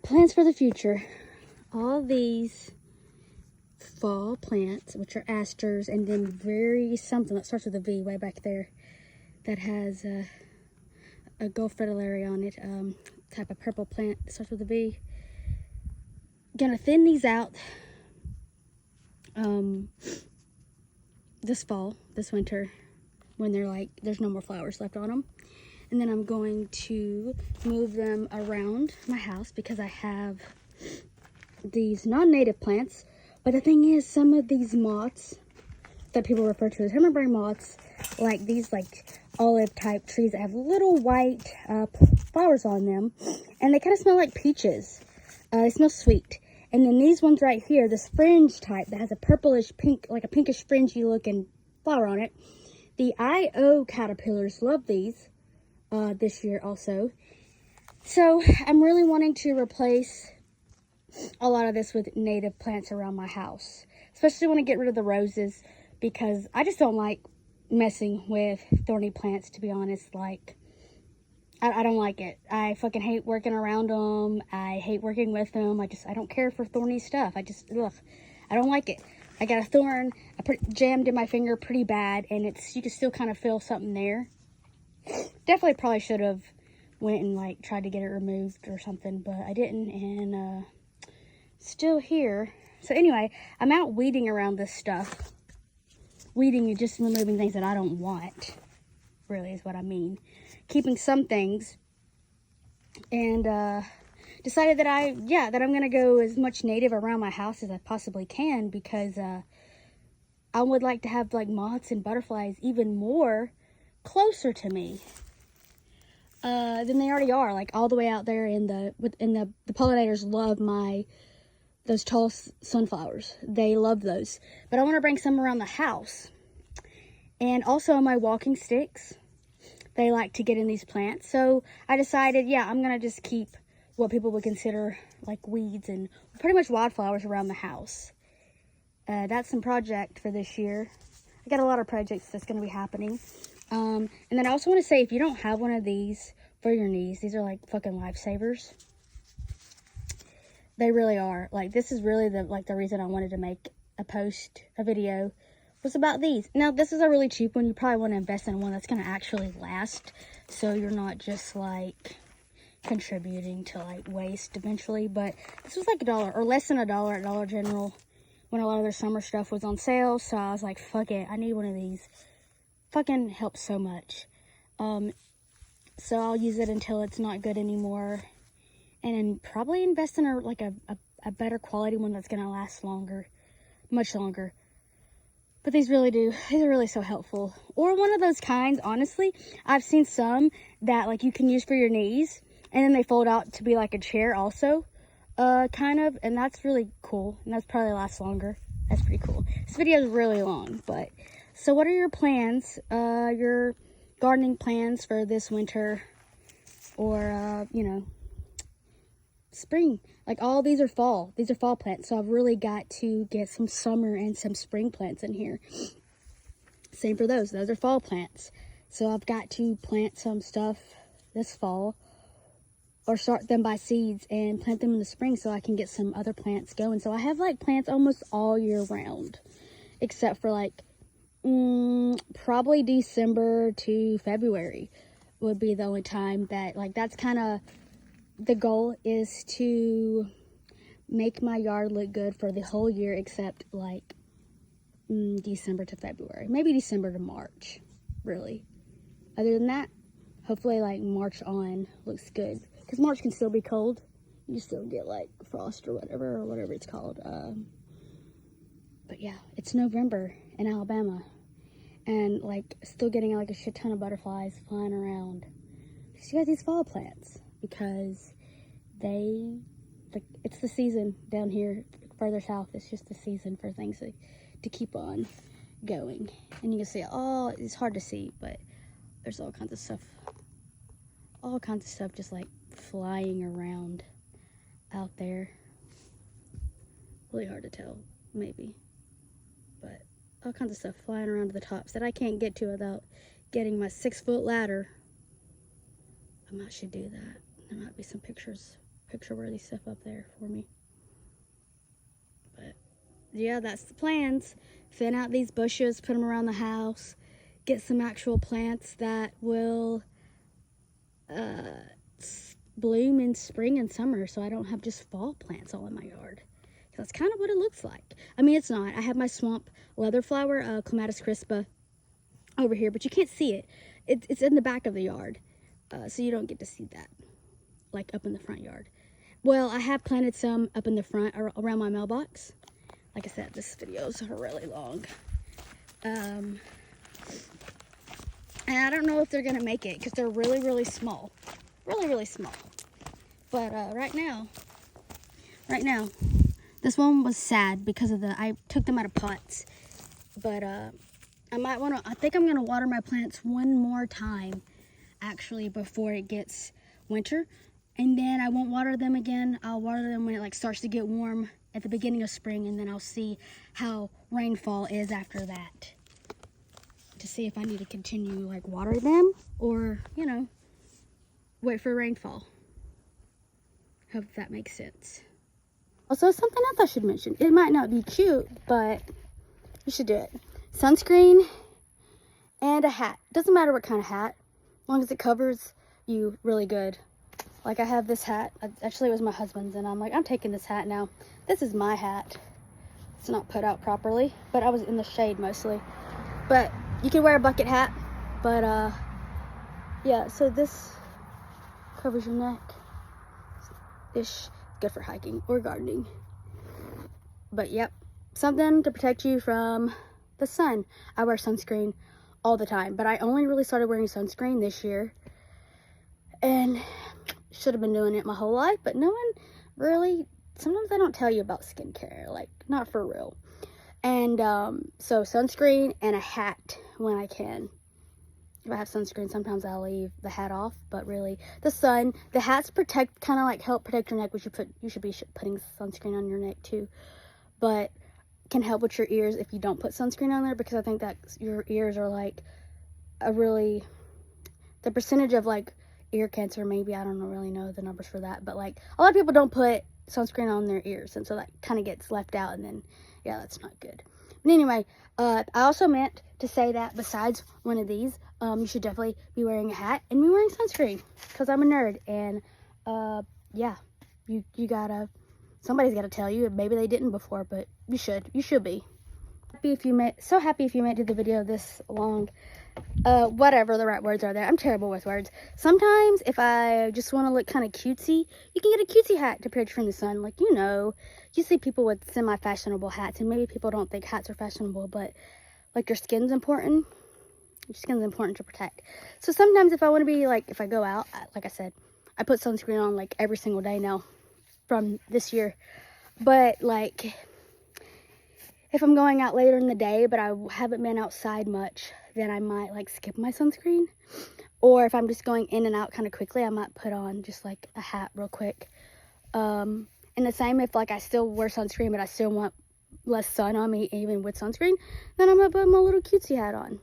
Plans for the future. All these fall plants, which are asters, and then very something that starts with a V way back there that has a Gulf fritillaria on it, type of purple plant that starts with a V. Gonna thin these out this fall, this winter, when they're like, there's no more flowers left on them. And then I'm going to move them around my house because I have these non-native plants. But the thing is, some of these moths that people refer to as hermit moths, like these like olive type trees that have little white flowers on them, and they kind of smell like peaches. They smell sweet. And then these ones right here, this fringe type that has a purplish pink, like a pinkish fringy looking flower on it. The IO caterpillars love these this year also. So I'm really wanting to replace a lot of this with native plants around my house. Especially when I get rid of the roses, because I just don't like messing with thorny plants, to be honest. Like, I don't like it. I fucking hate working around them. I hate working with them. I don't care for thorny stuff. I don't like it. I got a thorn jammed in my finger pretty bad, and you can still kind of feel something there. Definitely probably should have went and like tried to get it removed or something, but I didn't, and still here. So anyway, I'm out weeding around this stuff. Weeding and just removing things that I don't want, really is what I mean. Keeping some things, and decided that I'm gonna go as much native around my house as I possibly can, because I would like to have like moths and butterflies even more closer to me than they already are, like all the way out there in the pollinators love those tall sunflowers. They love those. But I want to bring some around the house. And also my walking sticks, they like to get in these plants. So I decided, I'm going to just keep what people would consider like weeds and pretty much wildflowers around the house. That's some project for this year. I got a lot of projects that's going to be happening. And then I also want to say, if you don't have one of these for your knees, these are like fucking lifesavers. They really are. Like, this is really the reason I wanted to make a video was about these. Now, this is a really cheap one. You probably want to invest in one that's going to actually last, so you're not just like contributing to like waste eventually. But this was like $1 or less than $1 at Dollar General when a lot of their summer stuff was on sale. So I was like, fuck it, I need one of these. Fucking helps so much. So I'll use it until it's not good anymore. And then probably invest in a better quality one that's going to last longer. Much longer. But these are really so helpful. Or one of those kinds, honestly, I've seen some that like you can use for your knees. And then they fold out to be like a chair also. Kind of. And that's really cool. And that's probably lasts longer. That's pretty cool. This video is really long. But, so what are your plans? Your gardening plans for this winter? Or, spring. Like, all these are fall. These are fall plants. So I've really got to get some summer and some spring plants in here. Same for those. Those are fall plants. So I've got to plant some stuff this fall, or start them by seeds and plant them in the spring so I can get some other plants going. So I have like plants almost all year round, except for like probably December to February would be the only time that, like, that's kind of the goal, is to make my yard look good for the whole year, except like December to February, maybe December to March, really. Other than that, hopefully like March on looks good, because March can still be cold. You still get like frost or whatever it's called. But yeah, it's November in Alabama, and like still getting like a shit ton of butterflies flying around. So you got these fall plants, because it's the season down here further south. It's just the season for things to keep on going. And you can see it's hard to see, but there's all kinds of stuff just like flying around out there. Really hard to tell, maybe, but all kinds of stuff flying around to the tops that I can't get to without getting my 6-foot ladder. I might should do that. There might be some pictures picture worthy stuff up there for me. But yeah, that's the plans. Thin out these bushes, put them around the house, get some actual plants that will bloom in spring and summer, so I don't have just fall plants all in my yard. That's kind of what it looks like. I mean, it's not. I have my swamp leather flower, Clematis crispa, over here, but you can't see it. It's in the back of the yard, so you don't get to see that, like up in the front yard. Well, I have planted some up in the front around my mailbox. Like I said, this video is really long. And I don't know if they're going to make it because they're really, really small. Really, really small. But right now, this one was sad because of I took them out of pots. But I think I'm going to water my plants one more time, actually, before it gets winter. And then I won't water them again. I'll water them when it like starts to get warm at the beginning of spring, and then I'll see how rainfall is after that, to see if I need to continue like water them or, you know, wait for rainfall. Hope that makes sense. Also, something else I should mention. It might not be cute, but you should do it. Sunscreen and a hat. Doesn't matter what kind of hat, as long as it covers you really good. Like I have this hat. Actually, it was my husband's, and I'm like, I'm taking this hat now. This is my hat. It's not put out properly, but I was in the shade mostly. But you can wear a bucket hat. But yeah, so this covers your neck. Ish, good for hiking or gardening. But yep, something to protect you from the sun. I wear sunscreen all the time, but I only really started wearing sunscreen this year, and should have been doing it my whole life, but no one really, sometimes they don't tell you about skincare, like not for real. And so sunscreen and a hat when I can. If I have sunscreen, sometimes I'll leave the hat off, but really the sun, the hats protect, kind of like help protect your neck. You should be putting sunscreen on your neck too, but can help with your ears if you don't put sunscreen on there, because I think that your ears are like the percentage of like ear cancer, maybe, I don't really know the numbers for that, but like a lot of people don't put sunscreen on their ears, and so that kind of gets left out, and then yeah, that's not good. But anyway, I also meant to say that besides one of these, you should definitely be wearing a hat and be wearing sunscreen, because I'm a nerd, and yeah, you gotta, somebody's gotta tell you. Maybe they didn't before, but you should be. So happy if you made it to the video this long. Whatever the right words are there. I'm terrible with words. Sometimes if I just want to look kind of cutesy, you can get a cutesy hat to protect you from the sun. Like, you know, you see people with semi-fashionable hats, and maybe people don't think hats are fashionable, but like your skin's important. Your skin's important to protect. So sometimes if I want to be like, if I go out, like I said, I put sunscreen on like every single day now from this year. But like, if I'm going out later in the day, but I haven't been outside much, then I might like skip my sunscreen. Or if I'm just going in and out kind of quickly, I might put on just like a hat real quick. And the same if like I still wear sunscreen, but I still want less sun on me even with sunscreen, then I'm gonna put my little cutesy hat on.